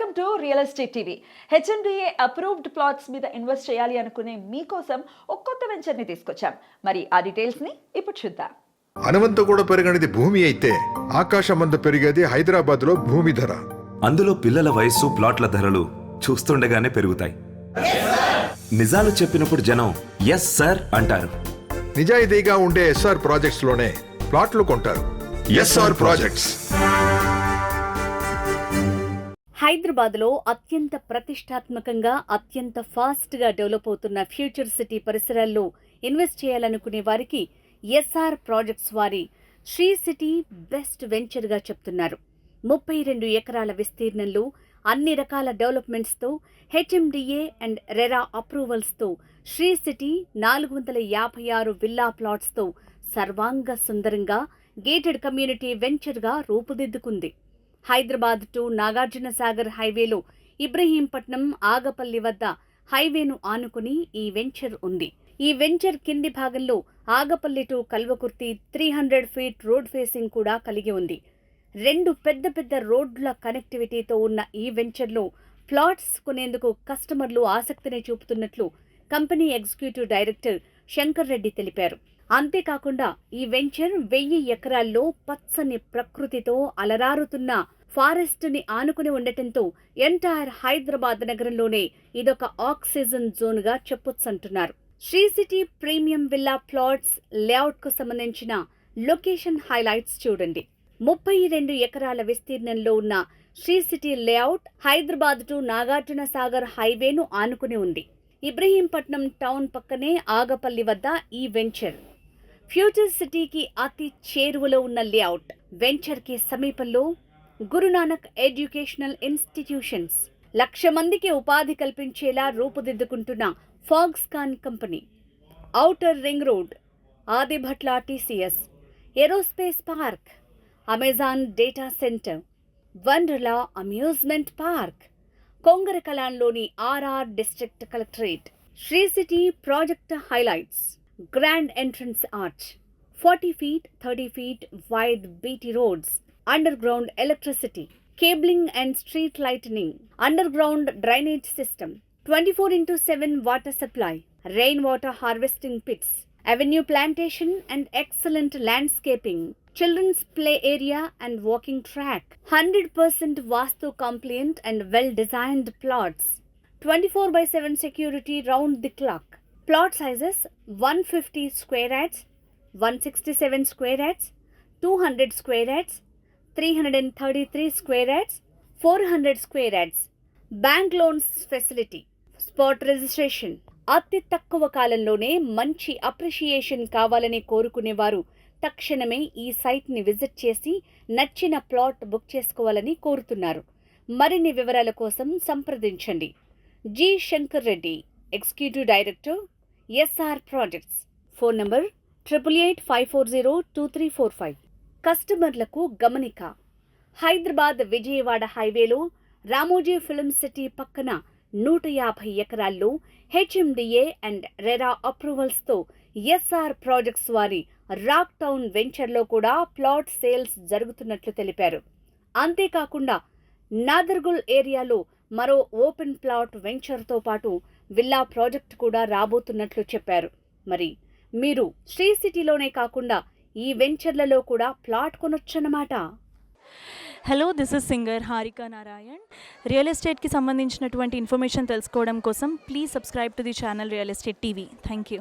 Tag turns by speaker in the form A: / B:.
A: Welcome to real estate TV. HMDA approved plots మీద invest చేయాలి అనుకునే మీకోసం ఒక కొత్త వెంచర్ని తీసుకొచ్చాం. మరి ఆ డీటెయిల్స్ని ఇప్పుడు చూద్దాం.
B: అనువంత కూడా పెరగనిది భూమి అయితే ఆకాశమంత పెరిగేది హైదరాబాద్లో భూమి ధర.
C: అందులో పిల్లల వయస్సు, ప్లాట్ల ధరలు చూస్తుండగానే పెరుగుతాయి. నిజాలు చెప్పినప్పుడు జనం ఎస్ సార్ అంటారు.
B: నిజాయితీగా ఉండే ఎస్ఆర్ ప్రాజెక్ట్స్ లోనే ప్లాట్లు కొంటారు. SR projects.
D: హైదరాబాద్లో అత్యంత ప్రతిష్టాత్మకంగా, అత్యంత ఫాస్ట్గా డెవలప్ అవుతున్న ఫ్యూచర్ సిటీ పరిసరాల్లో ఇన్వెస్ట్ చేయాలనుకునే వారికి ఎస్ఆర్ ప్రాజెక్ట్స్ వారి శ్రీ సిటీ బెస్ట్ వెంచర్గా చెప్తున్నారు. 32 ఎకరాల విస్తీర్ణంలో అన్ని రకాల డెవలప్మెంట్స్తో, హెచ్ఎండిఏ అండ్ రెరా అప్రూవల్స్తో శ్రీ సిటీ 456 విల్లా ప్లాట్స్తో సర్వాంగ సుందరంగా గేటెడ్ కమ్యూనిటీ వెంచర్గా రూపుదిద్దుకుంది. హైదరాబాద్ టు నాగార్జున సాగర్ హైవేలో ఇబ్రహీంపట్నం ఆగపల్లి వద్ద హైవేను ఆనుకుని ఈ వెంచర్ ఉంది. ఈ వెంచర్ కింది భాగంలో Agapalli to Kalwakurthy 300 feet road facing కూడా కలిగి ఉంది. 2 పెద్ద రోడ్ల కనెక్టివిటీతో ఉన్న ఈ వెంచర్లో ప్లాట్స్ కొనేందుకు కస్టమర్లు ఆసక్తిని చూపుతున్నట్లు company executive director Shankar Reddy తెలిపారు. అంతేకాకుండా ఈ వెంచర్ 1000 ఎకరాల్లో పచ్చని ప్రకృతితో అలరారుతున్న ఫారెస్ట్ని ఆనుకుని ఉండటంతో ఎంటైర్ హైదరాబాద్ నగరంలోనే ఇదొక ఆక్సిజన్ జోన్గా చెప్పొచ్చంటున్నారు. Sri city premium villa plots లేఅవుట్కు సంబంధించిన లొకేషన్ హైలైట్స్ చూడండి. 32 ఎకరాల విస్తీర్ణంలో ఉన్న Sri city layout Hyderabad to Nagarjuna Sagar హైవేను ఆనుకుని ఉంది. ఇబ్రహీంపట్నం టౌన్ పక్కనే ఆగపల్లి వద్ద ఈ వెంచర్. ఫ్యూచర్ సిటీకి అతి చేరువలో ఉన్న లేఅవుట్. వెంచర్కి సమీపంలో గురునానక్ ఎడ్యుకేషనల్ ఇన్స్టిట్యూషన్స్, 1,00,000 మందికి ఉపాధి కల్పించేలా రూపుదిద్దుకుంటున్న Foxconn company, outer ring road, Adibatla TCS, aerospace park, Amazon data centre, Wonderla amusement park, కొంగరకలాన్లోని RR district collectorate. Sri city project highlights: grand entrance arch, 40 feet 30 feet wide BT roads, underground electricity, cabling and street lighting, underground drainage system, 24/7 water supply, rainwater harvesting pits, avenue plantation and excellent landscaping, children's play area and walking track, 100% Vastu compliant and well-designed plots, 24/7 security round the clock. Plot sizes 150 square yards, 167 square yards, 200 square yards, 333 square yards, 400 square yards. Bank loans facility, spot registration. అతి తక్కువ కాలంలోనే మంచి appreciation కావాలని కోరుకునేవారు తక్షణమే ఈ సైట్ని visit చేసి నచ్చిన plot book చేసుకోవాలని కోరుతున్నారు. మరిన్ని వివరాల కోసం సంప్రదించండి. G Shankar Reddy, executive director, SR projects. Phone number 8885402345. కస్టమర్లకు గమనిక: హైదరాబాద్ విజయవాడ హైవేలో రామోజీ ఫిల్మ్ సిటీ పక్కన 150 ఎకరాల్లో హెచ్ఎండిఏ అండ్ రెరా అప్రూవల్స్తో ఎస్ఆర్ ప్రాజెక్ట్స్ వారి రాక్ టౌన్ వెంచర్లో కూడా ప్లాట్ సేల్స్ జరుగుతున్నట్లు తెలిపారు. అంతేకాకుండా నాదర్గుల్ ఏరియాలో మరో ఓపెన్ ప్లాట్ వెంచర్తో పాటు విల్లా ప్రాజెక్ట్ కూడా రాబోతున్నట్లు చెప్పారు. మరి మీరు శ్రీ సిటీలోనే కాకుండా ఈ వెంచర్లలో కూడా ప్లాట్ కొనొచ్చన్నమాట.
E: Hello, this is singer Harika Narayan. Real ఎస్టేట్కి సంబంధించినటువంటి ఇన్ఫర్మేషన్ తెలుసుకోవడం కోసం please subscribe to the channel real estate TV. Thank you.